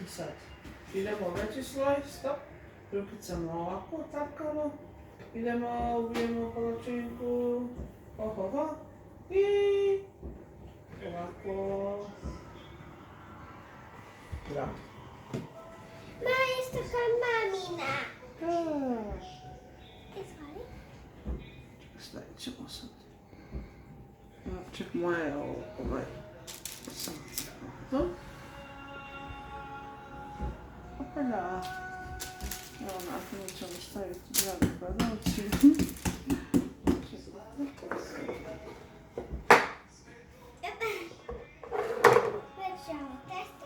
I sad idemo veći sloj, stop, rukicama ovako tapkamo, idemo, ubijemo palačinku, ohoho, i ovako, bravo. Ma, isto kao mamina. Da. Izvoli. Stavit ćemo sad. Ček, moja je sam. Opala. Evo, nakon ćemo staviti dragi gledalci. Već ćemo testa.